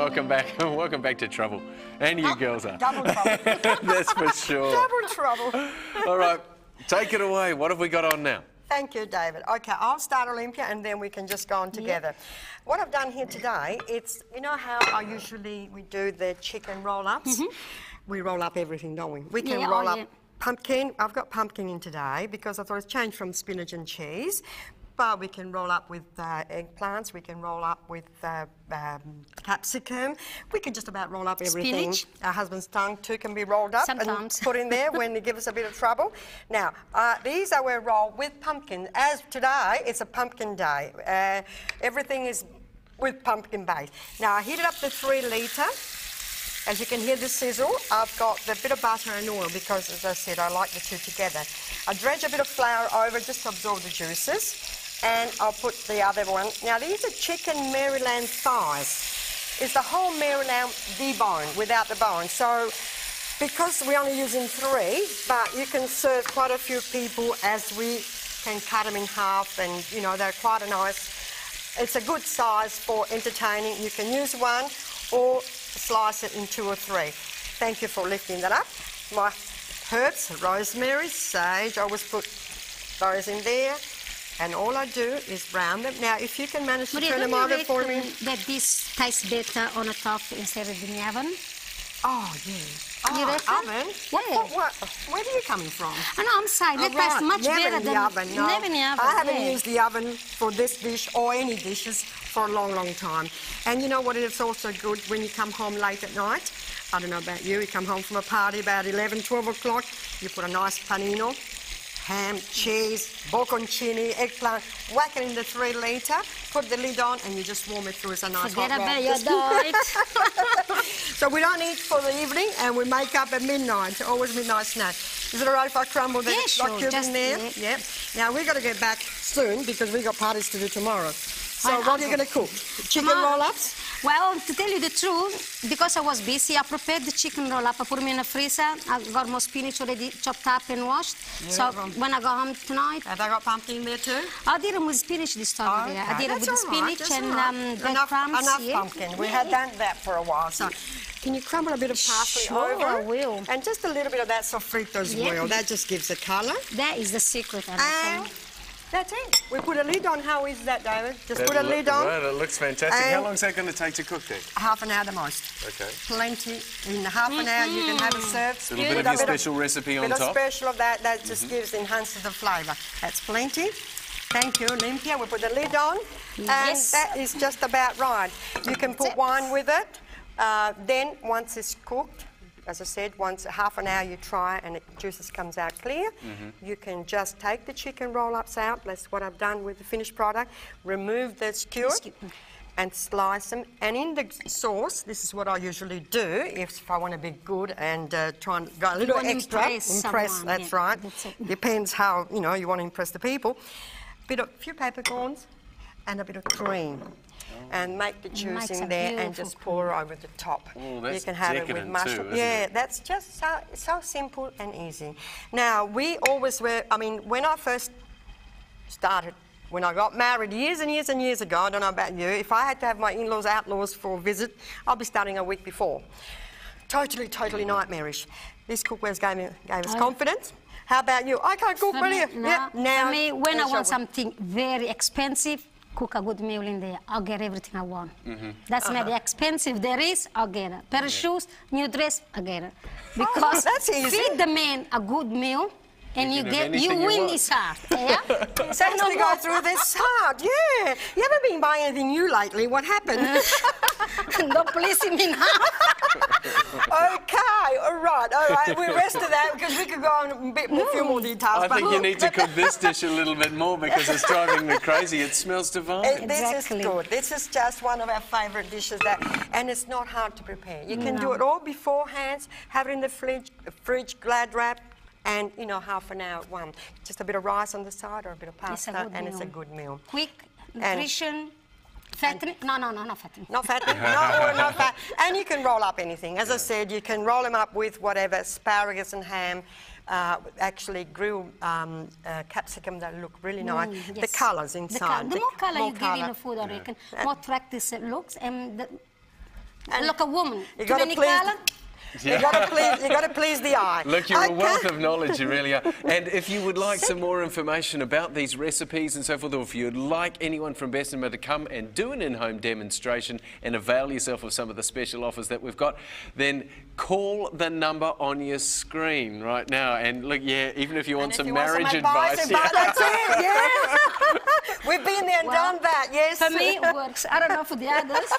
welcome back. Welcome back to trouble. And you girls are. Double trouble. That's for sure. Double trouble. All right, take it away. What have we got on now? Thank you, David. Okay, I'll start Olympia and then we can just go on together. What I've done here today, it's, you know how we do the chicken roll-ups? We roll up everything, don't we? We can roll up pumpkin. I've got pumpkin in today because I thought it's changed from spinach and cheese. But we can roll up with eggplants, we can roll up with capsicum, we can just about roll up everything. Spinach. Our husband's tongue too can be rolled up and put in there when they give us a bit of trouble. Now, these are rolled with pumpkin. As today, it's a pumpkin day. Everything is with pumpkin base. Now, I heated up the 3 litre. As you can hear the sizzle, I've got the bit of butter and oil because, as I said, I like the two together. I dredge a bit of flour over just to absorb the juices. And I'll put the other one. Now, these are chicken Maryland thighs. It's the whole Maryland deboned, without the bone. So, because we're only using 3, but you can serve quite a few people as we can cut them in half and, you know, they're quite a nice... It's a good size for entertaining. You can use 1 or slice it in 2 or 3. Thank you for lifting that up. My herbs, rosemary, sage, I always put those in there. And all I do is brown them. Now, if you can manage to turn them over for me. That this tastes better on a top instead of in the oven? Oh, yeah. You reckon? Oven? Yeah. Where are you coming from? Oh, no, I'm sorry. That tastes much better than... Oven, no. Never in the oven. I haven't used the oven for this dish or any dishes for a long, long time. And you know what? It's also good when you come home late at night. I don't know about you. You come home from a party about 11, 12 o'clock. You put a nice panino. Ham, cheese, bocconcini, eggplant, whack it in the 3 litre, put the lid on and you just warm it through as a nice hot roll. Forget about your diet. So we don't eat for the evening and we make up at midnight, always midnight snack. Is it all right if I crumble the cubes in there? Yeah. Now we've got to get back soon because we've got parties to do tomorrow. So what are you going to cook? Chicken roll-ups? Well, to tell you the truth, because I was busy, I prepared the chicken roll-up. I put them in the freezer. I got more spinach already chopped up and washed. So when I go home tonight... Have I got pumpkin in there too? I did them with spinach this time. Okay. I did it with the spinach and crumbs. Enough pumpkin. We had done that for a while. So can you crumble a bit of parsley over? Sure, I will. And just a little bit of that sofrito as well. That just gives a colour. That is the secret, I reckon. That's it. We put a lid on. How is that, David? Just put a lid on. Right, it looks fantastic. How long is that going to take to cook then? Half an hour the most. Okay. Plenty. In half an hour you can have it served. A little bit of your special recipe on top. A bit of special of that. That just enhances the flavour. That's plenty. Thank you, Olympia. We put the lid on. And that is just about right. You can put wine with it. Then, once it's cooked, as I said, once half an hour you try and the juices comes out clear. You can just take the chicken roll-ups out. That's what I've done with the finished product. Remove the skewer and slice them. And in the sauce, this is what I usually do if I want to be good and try and go a little extra. Impress, that's right. Depends how, you know, you want to impress the people. A few peppercorns and a bit of cream. And make the juice in there and just pour over the top. Oh, that's you can have it with mushroom. That's just so simple and easy. Now, we always were, I mean, when I first started, when I got married years and years and years ago, I don't know about you, if I had to have my in-laws, outlaws for a visit, I'll be starting a week before. Totally nightmarish. This cookware gave us confidence. How about you? I can't cook, really. Now, for me, when I want something very expensive, cook a good meal in there. I'll get everything I want. That's the expensive there is, I'll get it. Pair of shoes, new dress, I'll get it. Because that's easy. Feed the man a good meal and you win his heart. Yeah? So to go through this hard, yeah. You haven't been buying anything new lately. What happened? Don't please him in half. Okay, all right. We rested that because we could go on a few more details. I think you need to cook this dish a little bit more because it's driving me crazy. It smells divine. This is good. This is just one of our favourite dishes, and it's not hard to prepare. You can do it all beforehand, have it in the fridge, Glad wrap, and, you know, half an hour one. Just a bit of rice on the side or a bit of pasta, and it's a good meal. Quick, nutrition. Fattening? No, not fattening. Not fattening? not fat. And you can roll up anything. As I said, you can roll them up with whatever, asparagus and ham, actually grilled capsicum that look really nice. The colours inside. The more colour you give in the food, I reckon, more attractive it looks. And And look, a woman. You got to please. You got to please the eye. Look, you're a wealth of knowledge, you really are. And if you would like some more information about these recipes and so forth, or if you'd like anyone from Bessemer to come and do an in-home demonstration and avail yourself of some of the special offers that we've got, then call the number on your screen right now. And look, yeah, even if you want some marriage advice. That's it, yeah. We've been there and done that, yes. For me, it works. I don't know for the others.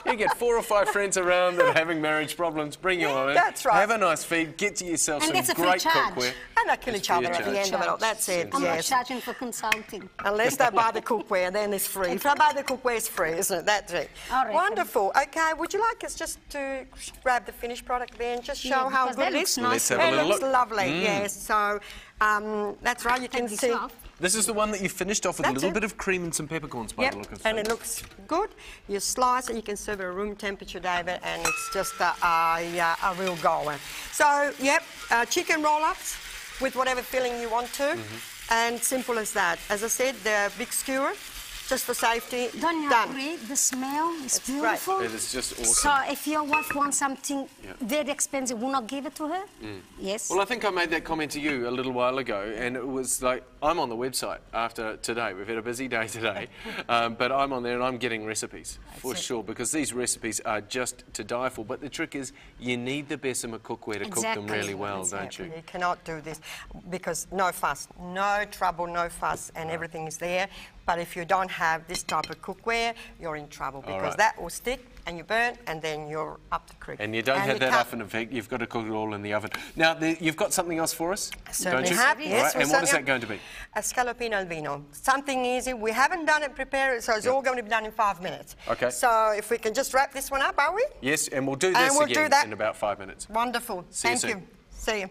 You get 4 or 5 friends around that are having marriage problems. Bring your own. That's right. Have a nice feed. Get to yourself And some great cookware. And they kill each other at the end of it all. That's it, I'm not yes. charging for consulting. Unless they buy the cookware, then it's free. If they buy the cookware, it's free, isn't it? That's it. All right. Wonderful. Okay, would you like us just to grab the finished product there and just show how good it is? Let's have a little look. It looks look. lovely, yes. So, that's right, you can see. This is the one that you finished off with a little bit of cream and some peppercorns by the look of things. And it looks good. You slice it, you can serve it at room temperature, David, and it's just a real goer. So, chicken roll-ups with whatever filling you want to, and simple as that. As I said, the big skewer, just for safety, Don't you agree? The smell is beautiful. It is just awesome. So if your wife wants something very expensive, will not give it to her? Yes. Well, I think I made that comment to you a little while ago, and it was like, I'm on the website after today. We've had a busy day today, but I'm on there and I'm getting recipes for sure, because these recipes are just to die for. But the trick is, you need the Bessemer cookware to cook them really well, don't you? You cannot do this because no fuss, no trouble, no fuss, and everything is there. But if you don't have this type of cookware, you're in trouble because that will stick and you burn and then you're up the creek. And you don't have that oven effect, you've got to cook it all in the oven. Now, you've got something else for us, certainly don't you? have, yes. And what is that going to be? A scallopino al vino. Something easy. We haven't done it, prepare it, so it's all going to be done in 5 minutes. Okay. So if we can just wrap this one up, are we? Yes, and we'll do this again in about 5 minutes. Wonderful. See you soon. Thank you. See you.